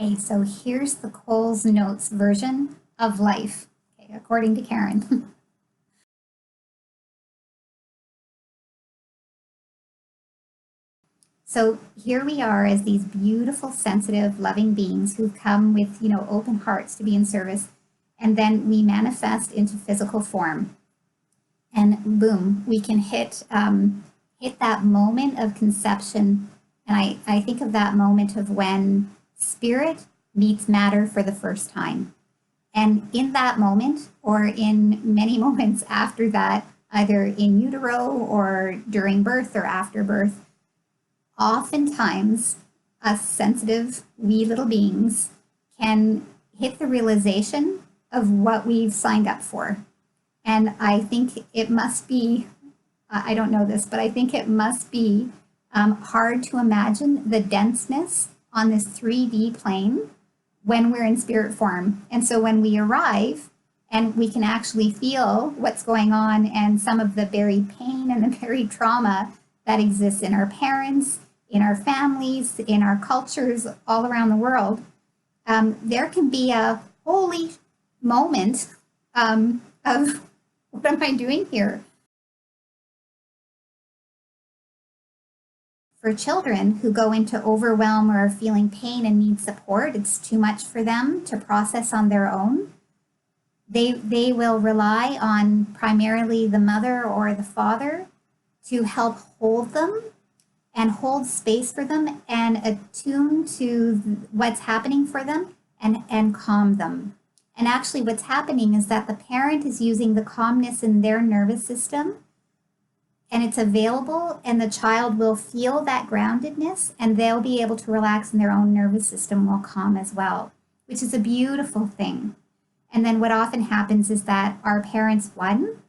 Okay, so here's the Coles Notes version of life, okay, according to Karen. So here we are as these beautiful, sensitive, loving beings who've come with, open hearts to be in service. And then we manifest into physical form. And boom, we can hit that moment of conception. And I think of that moment of when spirit meets matter for the first time. And in that moment, or in many moments after that, either in utero or during birth or after birth, oftentimes us sensitive, wee little beings can hit the realization of what we've signed up for. And I think it must be, I don't know this, but I think it must be hard to imagine the denseness on this 3D plane when we're in spirit form. And so when we arrive and we can actually feel what's going on and some of the buried pain and the buried trauma that exists in our parents, in our families, in our cultures all around the world, there can be a holy moment of what am I doing here? For children who go into overwhelm or are feeling pain and need support, it's too much for them to process on their own. They will rely on primarily the mother or the father to help hold them and hold space for them and attune to what's happening for them and calm them. And actually what's happening is that the parent is using the calmness in their nervous system and it's available, and the child will feel that groundedness and they'll be able to relax in their own nervous system while calm as well, which is a beautiful thing. And then what often happens is that our parents, one,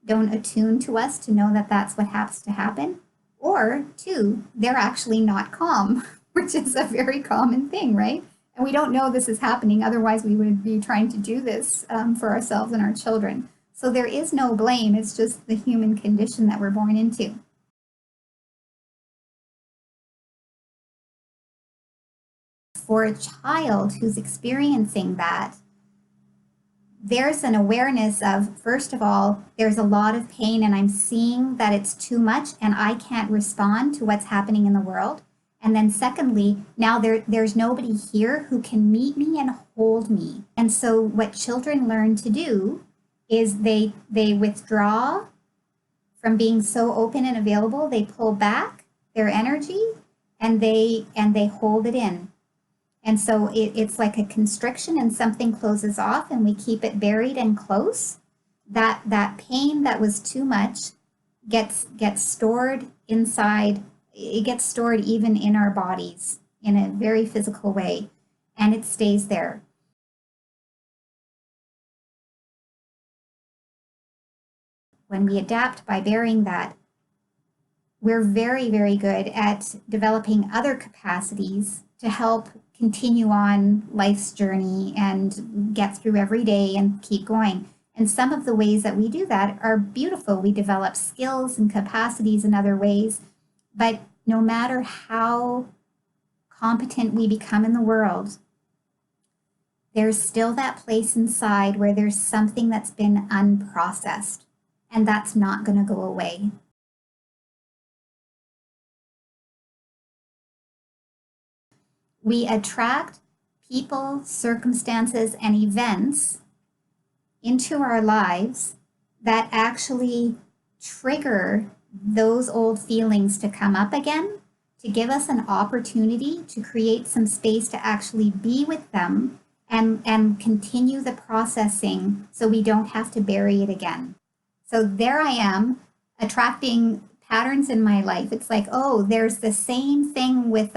don't attune to us to know that that's what has to happen, or two, they're actually not calm, which is a very common thing, right? And we don't know this is happening, otherwise we would be trying to do this for ourselves and our children. So there is no blame, it's just the human condition that we're born into. For a child who's experiencing that, there's an awareness of, first of all, there's a lot of pain and I'm seeing that it's too much and I can't respond to what's happening in the world. And then secondly, now there's nobody here who can meet me and hold me. And so what children learn to do is they withdraw from being so open and available. They pull back their energy and they hold it in. And so it's like a constriction and something closes off and we keep it buried and close. That pain that was too much gets stored inside. It gets stored even in our bodies in a very physical way, and it stays there. When we adapt by burying that, we're very, very good at developing other capacities to help continue on life's journey and get through every day and keep going. And some of the ways that we do that are beautiful. We develop skills and capacities in other ways, but no matter how competent we become in the world, there's still that place inside where there's something that's been unprocessed, and that's not going to go away. We attract people, circumstances, and events into our lives that actually trigger those old feelings to come up again, to give us an opportunity to create some space to actually be with them and continue the processing so we don't have to bury it again. So there I am attracting patterns in my life. It's like, oh, there's the same thing with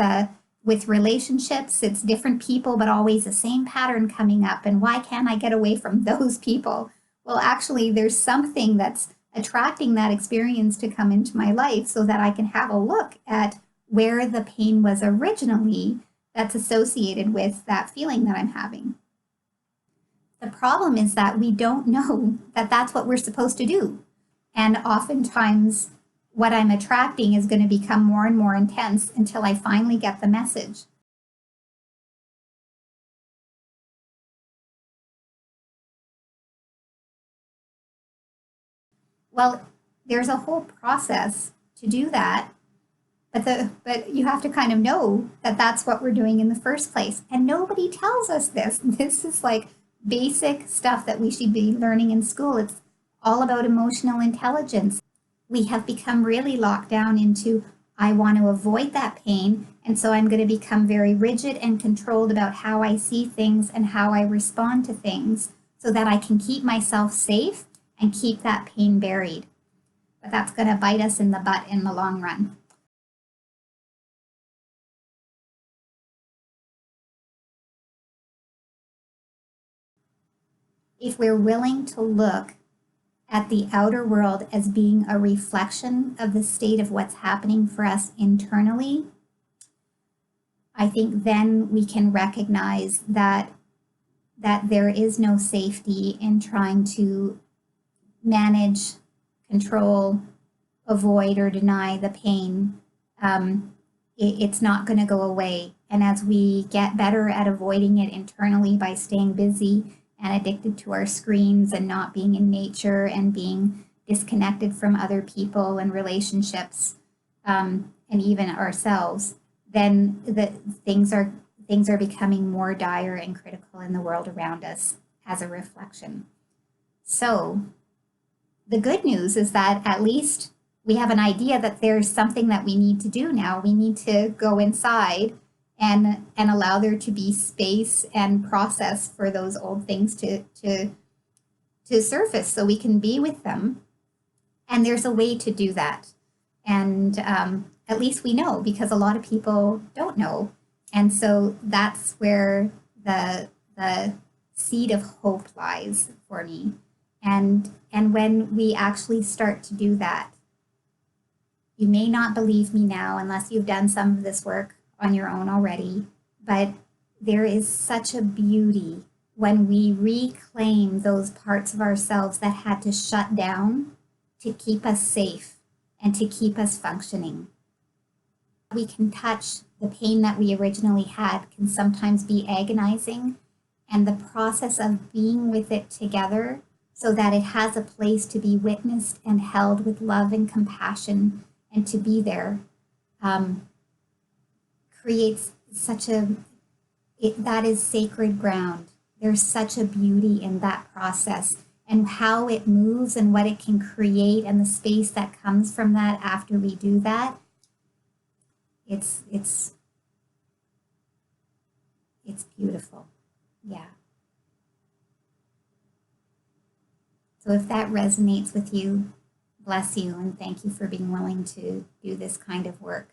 relationships. It's different people, but always the same pattern coming up. And why can't I get away from those people? Well, actually, there's something that's attracting that experience to come into my life so that I can have a look at where the pain was originally that's associated with that feeling that I'm having. The problem is that we don't know that that's what we're supposed to do. And oftentimes, what I'm attracting is going to become more and more intense until I finally get the message. Well, there's a whole process to do that, but you have to kind of know that that's what we're doing in the first place. And nobody tells us this. This is like basic stuff that we should be learning in school. It's all about emotional intelligence. We have become really locked down into, I want to avoid that pain, and so I'm going to become very rigid and controlled about how I see things and how I respond to things so that I can keep myself safe and keep that pain buried. But that's going to bite us in the butt in the long run. If we're willing to look at the outer world as being a reflection of the state of what's happening for us internally, I think then we can recognize that there is no safety in trying to manage, control, avoid, or deny the pain. It's not going to go away. And as we get better at avoiding it internally by staying busy and addicted to our screens and not being in nature and being disconnected from other people and relationships, and even ourselves, then things are becoming more dire and critical in the world around us as a reflection. So the good news is that at least we have an idea that there's something that we need to do now. We need to go inside and allow there to be space and process for those old things to surface so we can be with them. And there's a way to do that. And at least we know, because a lot of people don't know. And so that's where the seed of hope lies for me. And when we actually start to do that, you may not believe me now unless you've done some of this work on your own already, but there is such a beauty when we reclaim those parts of ourselves that had to shut down to keep us safe and to keep us functioning. We can touch the pain that we originally had can sometimes be agonizing, and the process of being with it together so that it has a place to be witnessed and held with love and compassion and to be there creates such that is sacred ground. There's such a beauty in that process and how it moves and what it can create and the space that comes from that after we do that. It's beautiful. Yeah. So if that resonates with you, bless you and thank you for being willing to do this kind of work.